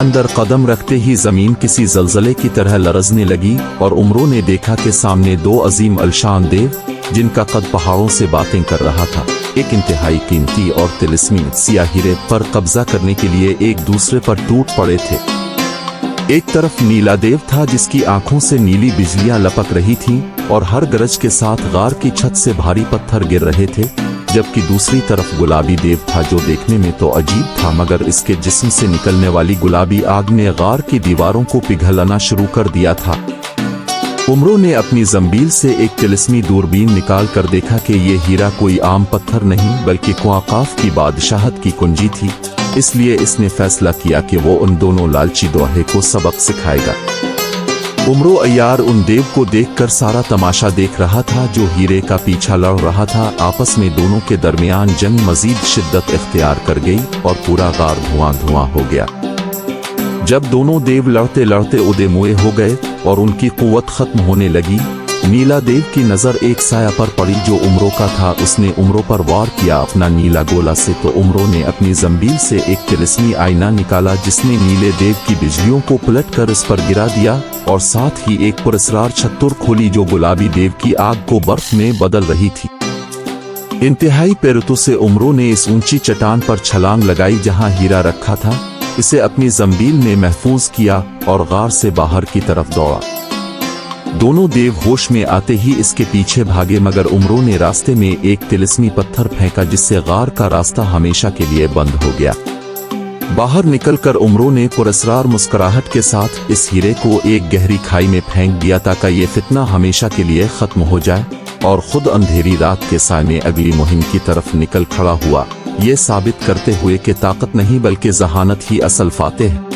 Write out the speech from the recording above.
अंदर कदम रखते ही जमीन किसी जलजले की तरह लरजने लगी और उमरों ने देखा कि सामने दो अजीम अलशान देव, जिनका कद पहाड़ों से बातें कर रहा था, एक इंतहाई कीमती और तिलिस्मी सियाह हीरे पर कब्जा करने के लिए एक दूसरे पर टूट पड़े थे। एक तरफ नीला देव था जिसकी आंखों से नीली बिजलियां लपक रही थीं और हर गरज के साथ गार की छत से भारी पत्थर गिर रहे थे, जबकि दूसरी तरफ गुलाबी देव था जो देखने में तो अजीब था मगर इसके जिस्म से निकलने वाली गुलाबी आग ने गार की दीवारों को पिघलाना शुरू कर दिया था। उमरों ने अपनी जंबील से एक तिलिस्मी दूरबीन निकाल कर देखा कि ये हीरा कोई आम पत्थर नहीं बल्कि क्वाकाफ की बादशाहत की कुंजी थी। इसलिए इसने फैसला किया कि वो उन दोनों लालची दोहे को सबक सिखाएगा। उमरो अय्यार उन देव को देखकर सारा तमाशा देख रहा था जो हीरे का पीछा लड़ रहा था। आपस में दोनों के दरमियान जंग मजीद शिद्दत इख्तियार कर गई और पूरा गार धुआं धुआं हो गया। जब दोनों देव लड़ते लड़ते उदेमुए हो गए और उनकी कुव्वत खत्म होने लगी, नीला देव की नजर एक साया पर पड़ी जो उमरों का था। उसने उमरों पर वार किया अपना नीला गोला से, तो उमरों ने अपनी जंबील से एक तिलिस्मी आईना निकाला जिसने नीले देव की बिजलियों को पलट कर इस पर गिरा दिया और साथ ही एक पुरस्कार छत्तुर खोली जो गुलाबी देव की आग को बर्फ में बदल रही थी। इंतहाई पेरतों से उमरों ने इस ऊंची चट्टान पर छलांग लगाई जहां हीरा रखा था। इसे अपनी जंबील में महफूज किया और गार से बाहर की तरफ दौड़ा। दोनों देव होश में आते ही इसके पीछे भागे मगर उमरों ने रास्ते में एक तिलिस्मी पत्थर फेंका जिससे गार का रास्ता हमेशा के लिए बंद हो गया। बाहर निकलकर उमरों ने पुरस्कार मुस्कुराहट के साथ इस हीरे को एक गहरी खाई में फेंक दिया ताकि ये फितना हमेशा के लिए खत्म हो जाए, और खुद अंधेरी रात के साय में अगली मुहिम की तरफ निकल खड़ा हुआ, ये साबित करते हुए कि ताकत नहीं बल्कि जहानत ही असल फातेह है।